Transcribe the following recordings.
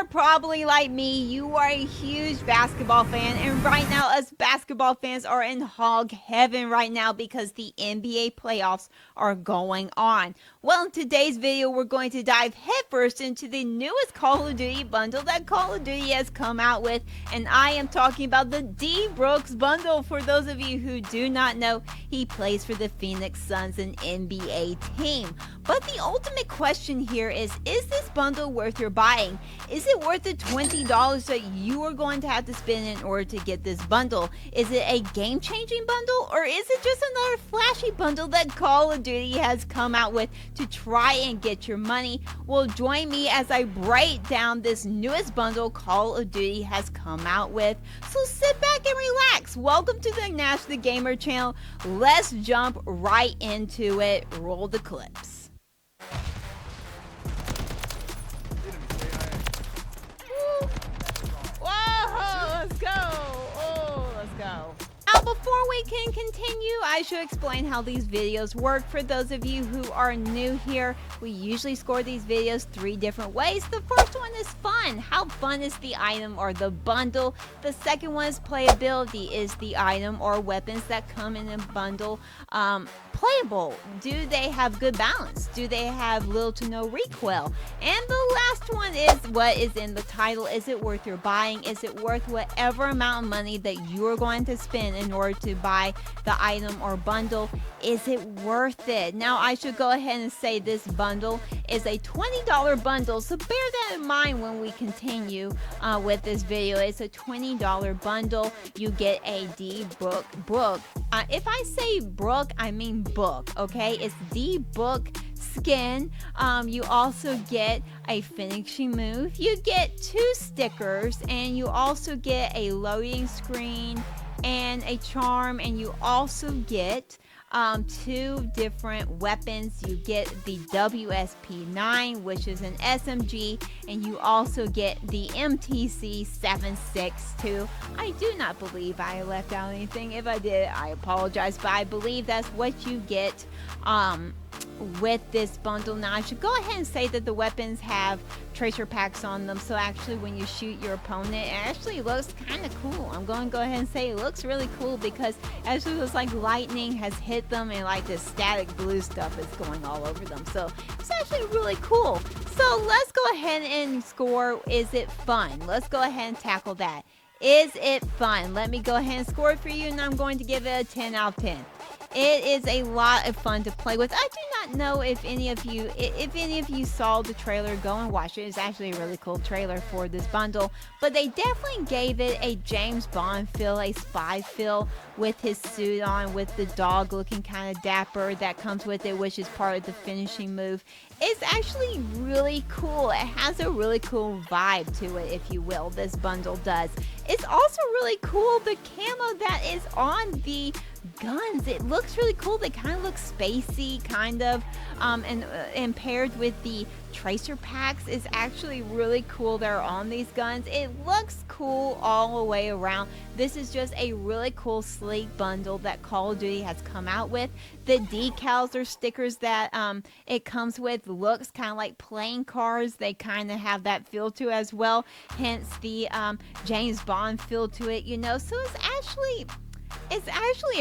probably like me, you are a huge basketball fan, and right now, us basketball fans are in hog heaven right now because the NBA playoffs are going on. Well, in today's video, we're going to dive headfirst into the newest Call of Duty bundle that Call of Duty has come out with, and I am talking about the D Brooks bundle. For those of you who do not know, he plays for the Phoenix Suns, an NBA team. But the ultimate question here is this bundle worth your buying? Is it worth the $20 that you are going to have to spend in order to get this bundle? Is it a game-changing bundle, or is it just another flashy bundle that Call of Duty has come out with to try and get your money? Well, join me as I break down this newest bundle Call of Duty has come out with. So sit back and relax. Welcome to the Nash the Gamer channel. Let's jump right into it. Roll the clips. Whoa, let's go. Oh, let's go. Now, before we can continue, I should explain how these videos work. For those of you who are new here, we usually score these videos 3 different ways. The first one is fun. How fun is the item or the bundle? The second one is playability. Is the item or weapons that come in a bundle playable? Do they have good balance? Do they have little to no recoil? And the last one is what is in the title. Is it worth your buying? Is it worth whatever amount of money that you're going to spend in order to buy the item or bundle? Is it worth it? Now, I should go ahead and say this bundle is a $20 bundle, so bear that in mind when we continue with this video. It's a $20 bundle. You get a D Book. If I say Brook, I mean book, okay? It's D Book skin. You also get a finishing move. You get 2 stickers, and you also get a loading screen and a charm, and you also get 2 different weapons. You get the WSP9, which is an SMG, and you also get the MTC 762. I do not believe I left out anything. If I did, I apologize, but I believe that's what you get with this bundle. Now, I should go ahead and say that the weapons have tracer packs on them, so actually when you shoot your opponent, it actually looks kind of cool. I'm going to go ahead and say it looks really cool because it actually looks like lightning has hit them and like this static blue stuff is going all over them, so it's actually really cool. So let's go ahead and score. Is it fun? Let's go ahead and tackle that. Is it fun? Let me go ahead and score it for you, and I'm going to give it a 10 out of 10. It is a lot of fun to play with. I do not know if any of you saw the trailer. Go and watch it. It's actually a really cool trailer for this bundle, but they definitely gave it a James Bond feel, a spy feel, with his suit on, with the dog looking kind of dapper that comes with it, which is part of the finishing move. It's actually really cool. It has a really cool vibe to it, if you will. This bundle does. It's also really cool, the camo that is on the guns. It looks really cool. They kind of look spacey, kind of, and paired with the tracer packs is actually really cool. They're on these guns. It looks cool all the way around. This is just a really cool, sleek bundle that Call of Duty has come out with. The decals or stickers that it comes with looks kind of like playing cards. They kind of have that feel to it as well, hence the James Bond feel to it, you know. So it's actually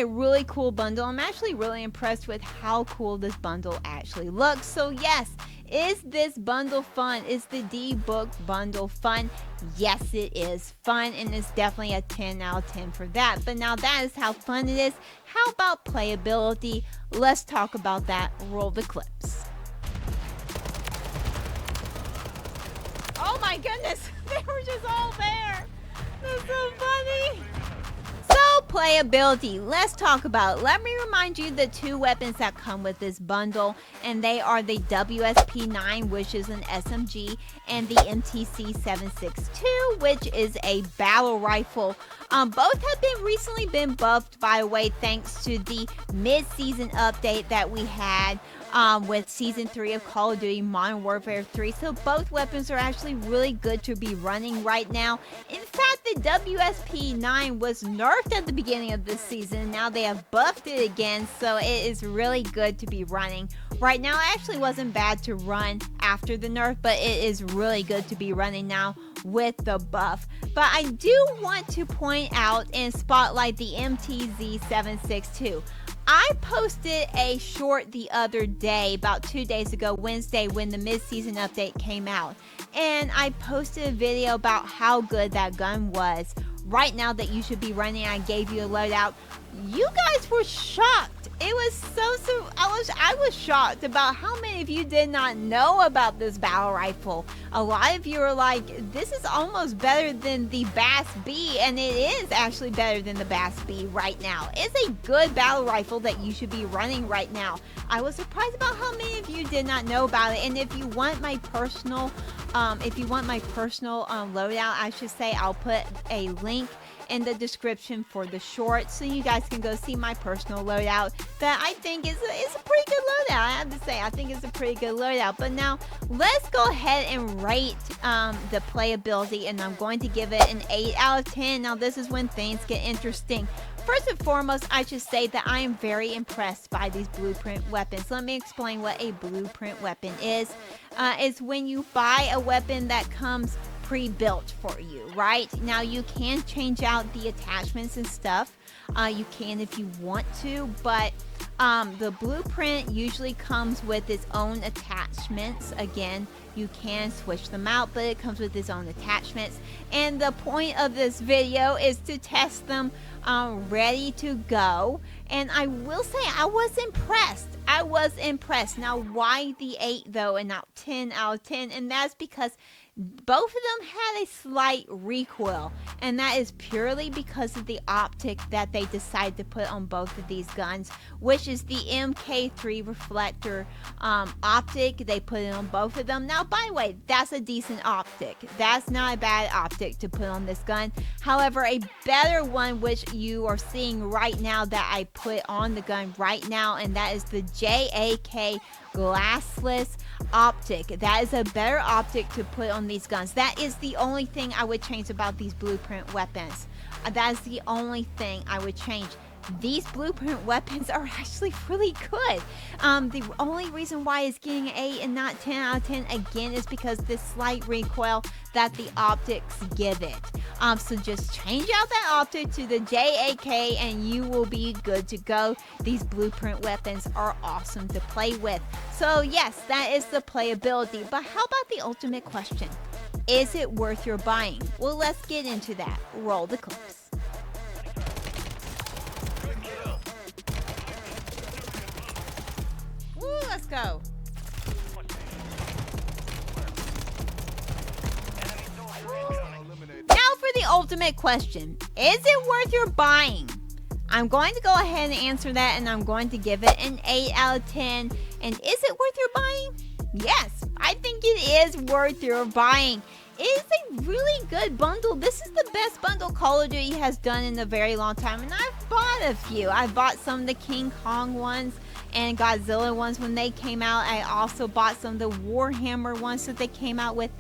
a really cool bundle. I'm actually really impressed with how cool this bundle actually looks. So yes, is this bundle fun? Is the D Book bundle fun? Yes, it is fun, and it's definitely a 10 out of 10 for that. But now that is how fun it is. How about playability? Let's talk about that. Roll the clips. Oh my goodness, they were just all there. That's so funny. So, playability, let's talk about it. Let me remind you the 2 weapons that come with this bundle, and they are the WSP9, which is an SMG, and the MTC 762, which is a battle rifle. Both have recently been buffed, by the way, thanks to the mid-season update that we had with Season 3 of Call of Duty Modern Warfare 3. So both weapons are actually really good to be running right now. In fact, the WSP9 was nerfed at the beginning of this season, and now they have buffed it again, so it is really good to be running. Right now, it actually wasn't bad to run after the nerf, but it is really good to be running now. with the buff. But I do want to point out and spotlight the MTZ762. I posted a short the other day, about 2 days ago, Wednesday, when the mid-season update came out. And I posted a video about how good that gun was. Right now that you should be running, I gave you a loadout. You guys were shocked. It was I was shocked about how many of you did not know about this battle rifle. A lot of you are like, this is almost better than the Bass B, and it is actually better than the Bass B right now. It's a good battle rifle that you should be running right now. I was surprised about how many of you did not know about it. And if you want my personal loadout, I should say, I'll put a link in the description for the short, so you guys can go see my personal loadout that I think is a pretty good loadout. I have to say, I think it's a pretty good loadout. But now let's go ahead and rate the playability, and I'm going to give it an 8 out of 10. Now this is when things get interesting. First and foremost, I should say that I am very impressed by these blueprint weapons. Let me explain what a blueprint weapon is. It's when you buy a weapon that comes pre-built for you, right? Now you can change out the attachments and stuff. You can if you want to, but the blueprint usually comes with its own attachments. Again, you can switch them out, but it comes with its own attachments. And the point of this video is to test them ready to go. And I will say I was impressed. I was impressed. Now, why the 8 though and not 10 out of 10? And that's because both of them had a slight recoil, and that is purely because of the optic that they decided to put on both of these guns, which is the MK3 reflector optic. They put it on both of them. Now, by the way, that's a decent optic. That's not a bad optic to put on this gun. However, a better one, which you are seeing right now that I put on the gun right now, and that is the JAK glassless optic. That is a better optic to put on these guns. That is the only thing I would change about these blueprint weapons. That is the only thing I would change. These blueprint weapons are actually really good. The only reason why it's getting 8 and not 10 out of 10 again is because this slight recoil that the optics give it. So just change out that optic to the JAK and you will be good to go. These blueprint weapons are awesome to play with. So yes, that is the playability. But how about the ultimate question? Is it worth your buying? Well, let's get into that. Roll the clips. Woo, let's go. Now for the ultimate question. Is it worth your buying? I'm going to go ahead and answer that, and I'm going to give it an 8 out of 10. And is it worth your buying? Yes, I think it is worth your buying. It is a really good bundle. This is the best bundle Call of Duty has done in a very long time, and I've bought a few. I bought some of the King Kong ones and Godzilla ones when they came out. I also bought some of the Warhammer ones that they came out with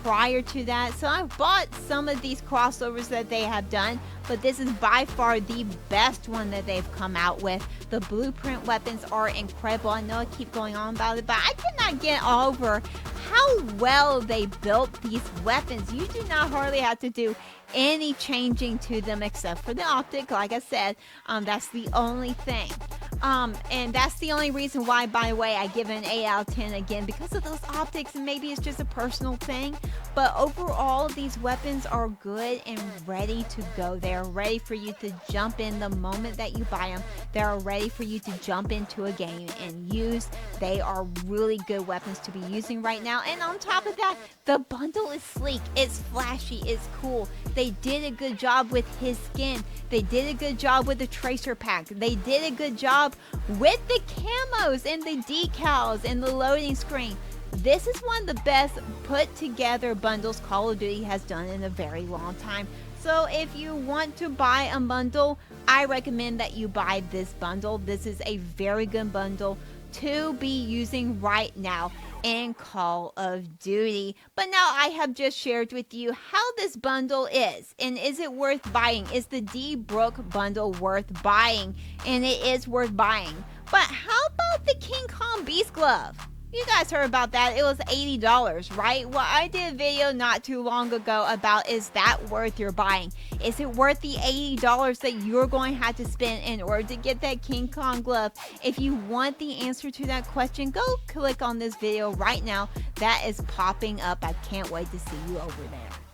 prior to that. So I've bought some of these crossovers that they have done, but this is by far the best one that they've come out with. The blueprint weapons are incredible. I know I keep going on about it, but I cannot get over how well they built these weapons. You do not hardly have to do any changing to them except for the optic. Like I said, that's the only thing. And that's the only reason why, by the way, I give it an 8 out of 10 again, because of those optics, and maybe it's just a personal thing. But overall, these weapons are good and ready to go. They're ready for you to jump in the moment that you buy them. They're ready for you to jump into a game and use. They are really good weapons to be using right now. And on top of that, the bundle is sleek. It's flashy. It's cool. They did a good job with his skin. They did a good job with the tracer pack. They did a good job with the camos and the decals and the loading screen. This is one of the best put together bundles Call of Duty has done in a very long time. So if you want to buy a bundle, I recommend that you buy this bundle. This is a very good bundle to be using right now in Call of Duty. But now I have just shared with you how this bundle is, and is it worth buying? Is the D Brook bundle worth buying? And it is worth buying. But how about the King Kong Beast Glove? You guys heard about that. It was $80, right? Well, I did a video not too long ago about, is that worth your buying? Is it worth the $80 that you're going to have to spend in order to get that King Kong glove? If you want the answer to that question, go click on this video right now. That is popping up. I can't wait to see you over there.